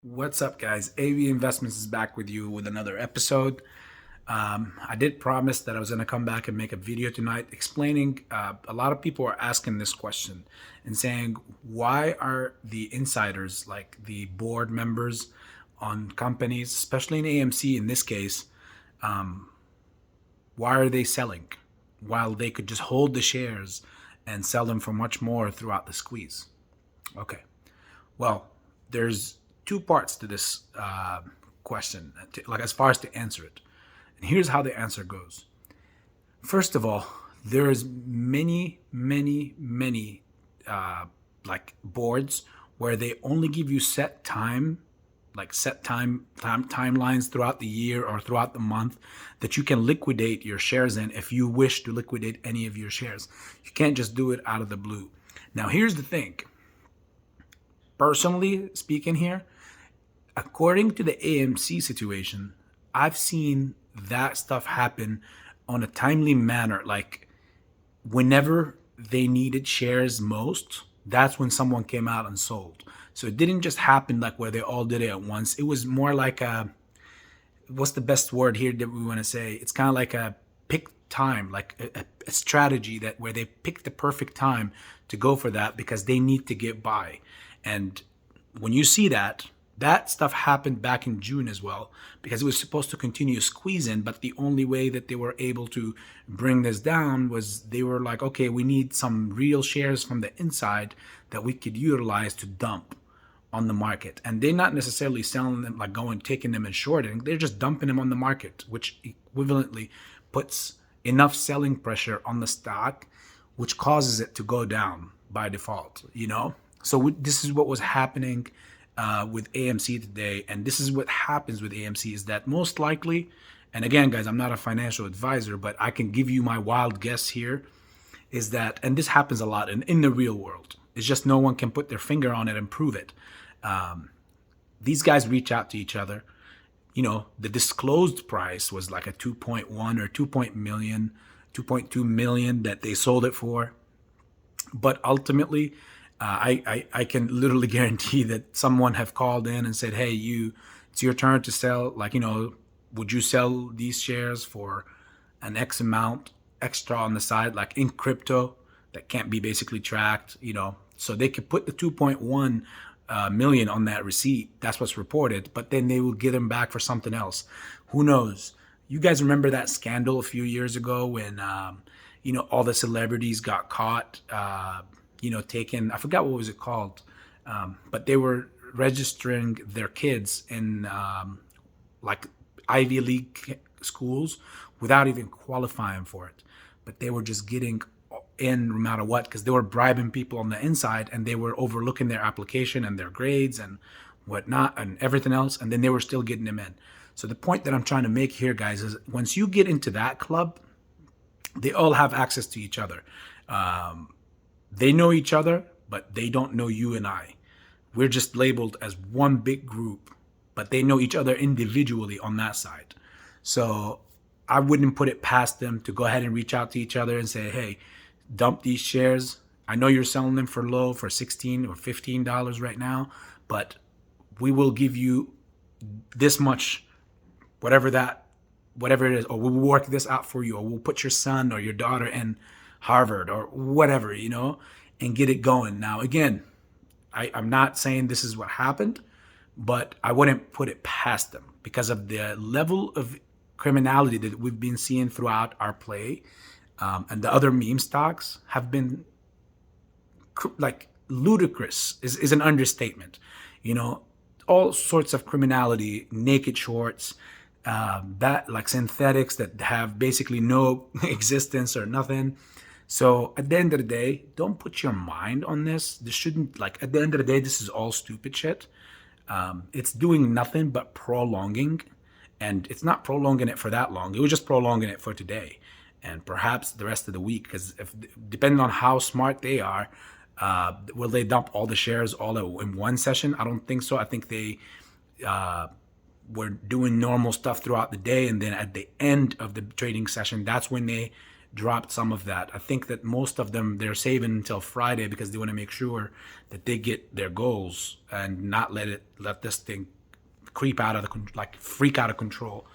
What's up, guys? AV Investments is back with you with another episode. I did promise that I was going to come back and make a video tonight explaining. A lot of people are asking this question and saying, why are the insiders, like the board members on companies, especially in AMC in this case, why are they selling while they could just hold the shares and sell them for much more throughout the squeeze? Okay. Well, there's two parts to this question, like as far as to answer it. And here's how the answer goes. First of all, there's many like boards where they only give you set time, like set timelines throughout the year or throughout the month that you can liquidate your shares in if you wish to liquidate any of your shares. You can't just do it out of the blue. Now, here's the thing. Personally speaking here, according to the AMC situation, I've seen that stuff happen on a timely manner. Like whenever they needed shares most, that's when someone came out and sold. So it didn't just happen like where they all did it at once. It was more like what's the best word here that we want to say? It's kind of like a pick time, like a strategy that where they pick the perfect time to go for that because they need to get by. And when you see that stuff happened back in June as well, because it was supposed to continue squeezing, but the only way that they were able to bring this down was they were like, okay, we need some real shares from the inside that we could utilize to dump on the market. And they're not necessarily selling them, like going, taking them and shorting. They're just dumping them on the market, which equivalently puts enough selling pressure on the stock, which causes it to go down by default, you know? So this is what was happening with AMC today, and this is what happens with AMC is that most likely, and again, guys, I'm not a financial advisor, but I can give you my wild guess here, is that, and this happens a lot in the real world, it's just no one can put their finger on it and prove it. These guys reach out to each other. You know, the disclosed price was like a 2.1 or 2.2 million that they sold it for. But ultimately, I can literally guarantee that someone have called in and said, hey, it's your turn to sell. Like, you know, would you sell these shares for an X amount extra on the side, like in crypto that can't be basically tracked, you know? So they could put the 2.1 million on that receipt. That's what's reported, but then they will get them back for something else. Who knows? You guys remember that scandal a few years ago when, you know, all the celebrities got caught, you know, taken, I forgot what was it called, but they were registering their kids in like Ivy League schools without even qualifying for it. But they were just getting in no matter what because they were bribing people on the inside and they were overlooking their application and their grades and whatnot and everything else. And then they were still getting them in. So the point that I'm trying to make here, guys, is once you get into that club, they all have access to each other. They know each other, but they don't know you and I. We're just labeled as one big group, but they know each other individually on that side. So I wouldn't put it past them to go ahead and reach out to each other and say, hey, dump these shares. I know you're selling them for low, for $16 or $15 right now, but we will give you this much, whatever it is, or we'll work this out for you, or we'll put your son or your daughter in Harvard or whatever, you know, and get it going. Now, again, I'm not saying this is what happened, but I wouldn't put it past them because of the level of criminality that we've been seeing throughout our play. And the other meme stocks have been like ludicrous is an understatement. You know, all sorts of criminality, naked shorts, that like synthetics that have basically no existence or nothing. So at the end of the day, don't put your mind on this. This shouldn't, like, at the end of the day, this is all stupid shit. It's doing nothing but prolonging, and it's not prolonging it for that long. It was just prolonging it for today and perhaps the rest of the week. Because if depending on how smart they are, will they dump all the shares all in one session? I don't think so. I think they were doing normal stuff throughout the day, and then at the end of the trading session, that's when they dropped some of that. I think that most of them, they're saving until Friday because they want to make sure that they get their goals and not let this thing creep out of freak out of control.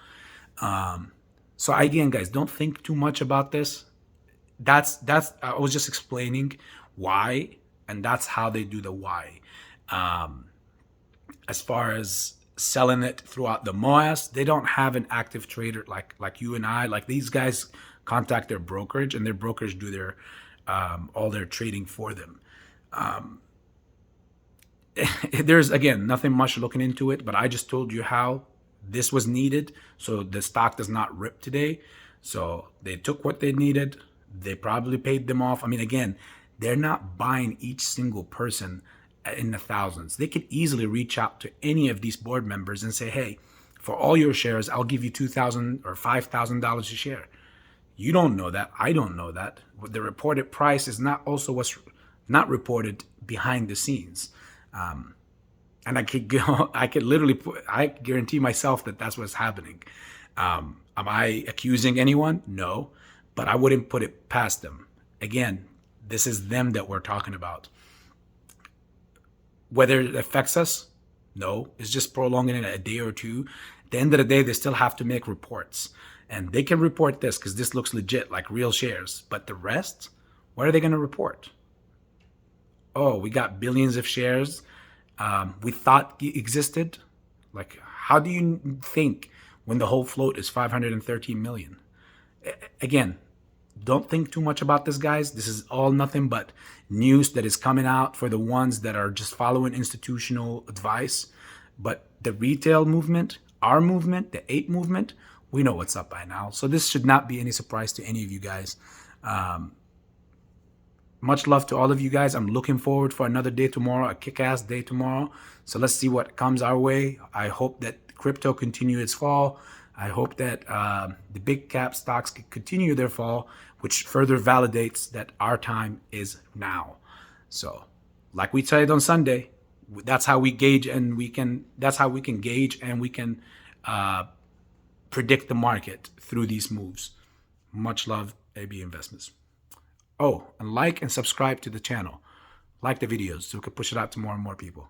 So again, guys, don't think too much about this. That's I was just explaining why, and that's how they do the why. As far as selling it throughout the MOAS, they don't have an active trader like you and I. Like, these guys contact their brokerage, and their brokerage do their all their trading for them. There's, again, nothing much looking into it, but I just told you how this was needed so the stock does not rip today. So they took what they needed. They probably paid them off. I mean, again, they're not buying each single person in the thousands. They could easily reach out to any of these board members and say, hey, for all your shares, I'll give you $2,000 or $5,000 a share. You don't know that. I don't know that. The reported price is not also what's not reported behind the scenes. And I could literally I guarantee myself that that's what's happening. Am I accusing anyone? No, but I wouldn't put it past them. Again, this is them that we're talking about. Whether it affects us, no, it's just prolonging it a day or two. At the end of the day, they still have to make reports, and they can report this because this looks legit, like real shares. But the rest, what are they going to report? Oh, we got billions of shares we thought existed. Like, how do you think when the whole float is 513 million? Again, don't think too much about this, guys. This is all nothing but news that is coming out for the ones that are just following institutional advice. But the retail movement, our movement, the ape movement, we know what's up by now. So this should not be any surprise to any of you guys. Much love to all of you guys. I'm looking forward for another day tomorrow, a kick-ass day tomorrow. So let's see what comes our way. I hope that crypto continue its fall. I hope that the big cap stocks can continue their fall, which further validates that our time is now. So, like we said on Sunday, that's how we gauge, and that's how we can gauge and we can predict the market through these moves. Much love, AB Investments. Oh, and like and subscribe to the channel. Like the videos so we can push it out to more and more people.